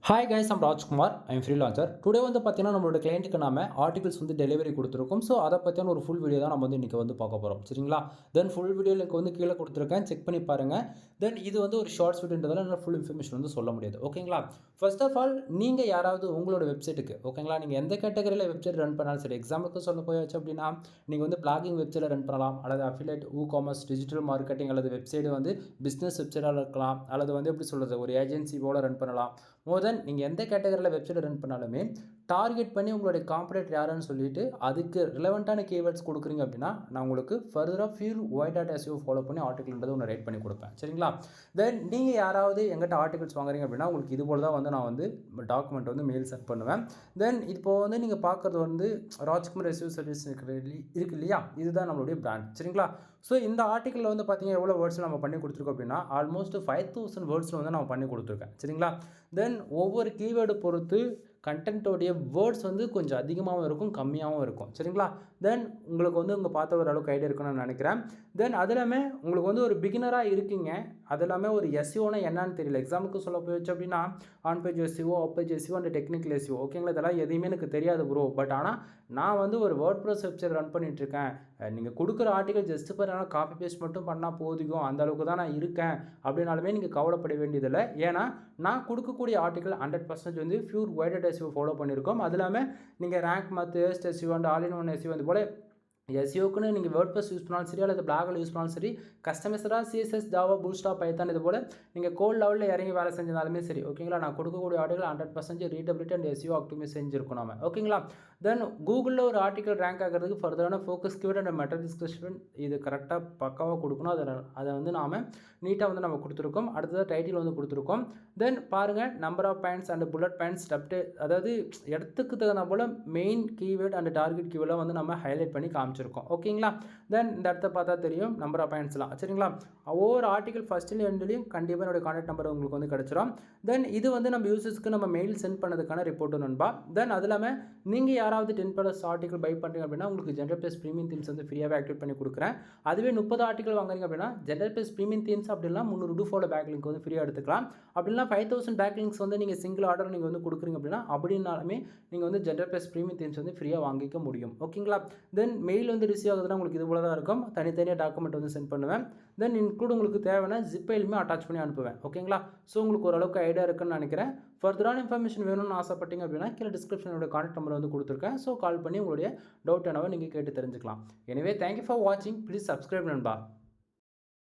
Hi guys, I'm Rajkumar. I'm freelancer. Today வந்து பார்த்தீங்கன்னா நம்மளோட கிளைண்ட்டுக்கு நாம ஆர்டிகல்ஸ் வந்து டெலிவரி கொடுத்துருக்கோம். ஸோ அதை பற்றியான ஒரு ஃபுல் வீடியோ தான் நம்ம வந்து இன்றைக்கி வந்து பார்க்க போகிறோம். சரிங்களா? தென் ஃபுல் வீடியோ லிங்க் வந்து கீழே கொடுத்துருக்கேன், செக் பண்ணி பாருங்கள். தென் இது வந்து ஒரு ஷார்ட்ஸ் வீடியோன்றதால என்னால் ஃபுல் இன்ஃபர்மேஷன் வந்து சொல்ல முடியாது. ஓகேங்களா? ஃபர்ஸ்ட் ஆஃப் ஆல் நீங்கள் யாராவது உங்களோட வெப்சைட்டுக்கு, ஓகேங்களா, நீங்கள் எந்த கேட்டகரியில் வெப்சைட் ரன் பண்ணாலும் சரி, எக்ஸாம்பிளுக்கு சொல்ல போயாச்சு அப்படின்னா நீங்கள் வந்து பிளாகிங் வெப்சைட்டில் ரன் பண்ணலாம், அல்லது அஃபிலேட், காமர்ஸ், டிஜிட்டல் மார்க்கெட்டிங், அல்லது வெப்சைட் வந்து பிஸ்னஸ் வெப்சைட்டாக இருக்கலாம், அல்லது வந்து எப்படி சொல்கிறது, ஒரு ஏஜென்சி போல் ரன் பண்ணலாம். மோர் தென் நீங்கள் எந்த கேட்டகரியில் வெப்சைட் ரன் பண்ணாலுமே டார்கெட் பண்ணி உங்களுடைய காம்படேட்டர் யாருன்னு சொல்லிட்டு அதுக்கு ரிலவெண்ட்டான கீவேர்ட்ஸ் கொடுக்குறீங்க அப்படின்னா நான் உங்களுக்கு ஃபர்தராக pure white dot SEO follow பண்ணி ஆர்டிகல்ன்றது ஒன்று ரைட் பண்ணி கொடுப்பேன். சரிங்களா? தென் நீங்கள் யாராவது எங்கிட்ட ஆர்டிகல்ஸ் வாங்குறீங்க அப்படின்னா உங்களுக்கு இது போல் தான் வந்து நான் வந்து டாக்குமெண்ட் வந்து மெயில் சென்ட் பண்ணுவேன். தென் இப்போ வந்து நீங்கள் பார்க்குறது வந்து ராஜ்குமார் எஸ்இஓ சர்வீஸ் இருக்கு இல்லையா, இதுதான் நம்மளுடைய பிராண்ட். சரிங்களா? ஸோ இந்த ஆர்டிக்கலில் வந்து பார்த்தீங்கன்னா எவ்வளோ வேர்ட்ஸ் நம்ம பண்ணி கொடுத்துருக்கோம் அப்படின்னா ஆல்மோஸ்ட் 5000 வேர்ட்ஸில் வந்து நான் பண்ணி கொடுத்துருக்கேன். சரிங்களா? தென் ஒவ்வொரு கீவேர்டு பொறுத்து கண்டென்ட்டோடைய வேர்ட்ஸ் வந்து கொஞ்சம் அதிகமாகவும் இருக்கும், கம்மியாகவும் இருக்கும். சரிங்களா? தென் உங்களுக்கு வந்து உங்கள் பார்த்த ஓரளவுக்கு ஐடியா இருக்குன்னு நான் நினைக்கிறேன். தென் அது இல்லாமல் உங்களுக்கு வந்து ஒரு பிகினராக இருக்கீங்க, அது இல்லாமல் ஒரு எஸ்இஓனா என்னன்னு தெரியல. எக்ஸாம்பிளுக்கு சொல்ல போயிடுச்சு அப்படின்னா on page SEO, off page SEO and technical SEO. ஓகேங்களா? இதெல்லாம் எதையுமே எனக்கு தெரியாது ப்ரோ. பட் ஆனால் நான் வந்து ஒரு வேர்ட்ப்ரெஸ் வெப்சைட் ரன் பண்ணிகிட்ருக்கேன். நீங்கள் கொடுக்குற article just for copy paste மட்டும் பண்ணால் போதிக்கும், அந்த அளவுக்கு தான் நான் இருக்கேன் அப்படின்னாலுமே நீங்கள் கவலைப்பட வேண்டியதில்லை. ஏன்னா நான் கொடுக்கக்கூடிய ஆர்டிகல் 100% வந்து ஃபியூர் ஒயிட் எஸ்இஓ ஃபாலோ பண்ணியிருக்கோம். அது இல்லாமல் நீங்கள் ரேங்க் மற்ற SEO and all in one SEO வந்து போல எஸ்இஓக்குன்னு நீங்கள் வேர்ட்ப்ரெஸ் யூஸ் பண்ணாலும் சரி, அல்லது பிளாகில் யூஸ் பண்ணாலும் சரி, கஸ்டமைஸ்டாக சிஎஸ்எஸ், ஜாவா, பூட்ஸ்ட்ராப், பைத்தான் இது போல் நீங்கள் கோட் லெவலில் இறங்கி வேலை செஞ்சதாலுமே சரி. ஓகேங்களா? நான் கொடுக்கக்கூடிய article 100% readability and SEO optimise செஞ்சுருக்கோம் நம்ம. ஓகேங்களா? தென் கூகுளில் ஒரு ஆர்டிகல் ரேங்க் ஆகிறதுக்கு ஃபர்தரான focus keyword and meta description இது கரெக்டாக பக்காவாக கொடுக்கணும். அதை வந்து நாம் நீட்டாக வந்து நம்ம கொடுத்துருக்கோம். அடுத்தது டைட்டில் வந்து கொடுத்துருக்கோம். தென் பாருங்கள், number of points and bullet points stepped, அதாவது இடத்துக்கு தகுந்த போல் மெயின் கீவேர்ட் அண்ட் டார்கெட் கீவேர்டை வந்து நம்ம ஹைலைட் பண்ணி காமிச்சிருக்கோம். ஓகேங்களா? தென் இந்த இடத்த பார்த்தா தெரியும் நம்பர் ஆஃப் பாயிண்ட்ஸ்லாம். சரிங்களா? ஒவ்வொரு ஆர்டிகல் ஃபர்ஸ்ட்லையும் எண்ட்லையும் கண்டிப்பாக என்னோட கான்டாக்ட் நம்பர் உங்களுக்கு வந்து கிடச்சிரும். தென் இது வந்து நம்ம யூசர்ஸ்க்கு நம்ம மெயில் சென்ட் பண்ணதுக்கான ரிப்போர்ட்டு நண்பா. தென் அது இல்லாமல் நீங்கள் யாராவது 10+ ஆர்டிகல் பை பண்ணுறீங்க அப்படின்னா உங்களுக்கு ஜென்ரல் ப்ளஸ் ப்ரீமியம் தீம்ஸ் வந்து ஃப்ரீயாகவே ஆக்டிவேட் பண்ணி கொடுக்குறேன். அதுவே 30 ஆர்டிகல் வாங்குறீங்க அப்படின்னா ஜென்ரல் ப்ளஸ் ப்ரீமியம் தீம்ஸ் அப்படின்னா 300 ஃபாலோ பேக் லிங்க் வந்து ஃப்ரீயாக எடுத்துக்கலாம். அப்படின்னா 5000 பேக் லிங்க்ஸ் வந்து நீங்கள் சிங்கிள் ஆர்டர் நீங்கள் வந்து கொடுக்குறீங்க அப்படின்னா அப்படின்னாலுமே நீங்கள் வந்து ஜென்ரல் ப்ளஸ் ப்ரீமியம் தீம்ஸ் வந்து ஃப்ரீயாக வாங்கிக்க முடியும். ஓகேங்களா? தென் மெயில் வந்து ரிசீவ் ஆகுதுன்னா உங்களுக்கு இது போல தான் இருக்கும். தனித்தனியாக டாக்குமெண்ட் வந்து சென்ட் பண்ணுவேன். தென் இன்க்ளூட் உங்களுக்கு தேவையான ஜிப் ஃபைலுமே அட்டாச் பண்ணி அனுப்புவேன். ஓகேங்களா? ஸோ உங்களுக்கு ஓரளவுக்கு ஐடியா இருக்குன்னு நினைக்கிறேன். ஃபர்தரான இன்ஃபர்மேஷன் வேணும்னு ஆசைப்பட்டீங்க அப்படின்னா கீழே டிஸ்கிரிப்ஷனோட கான்டாக்ட் நம்பர் வந்து கொடுத்துருக்கேன். ஸோ கால் பண்ணி உங்களுடைய டவுட் என்னவோ நீங்கள் கேட்டு தெரிஞ்சுக்கலாம். எனவே தேங்க்யூ ஃபார் வாட்சிங். ப்ளீஸ் சப்ஸ்கிரைப் நண்பா.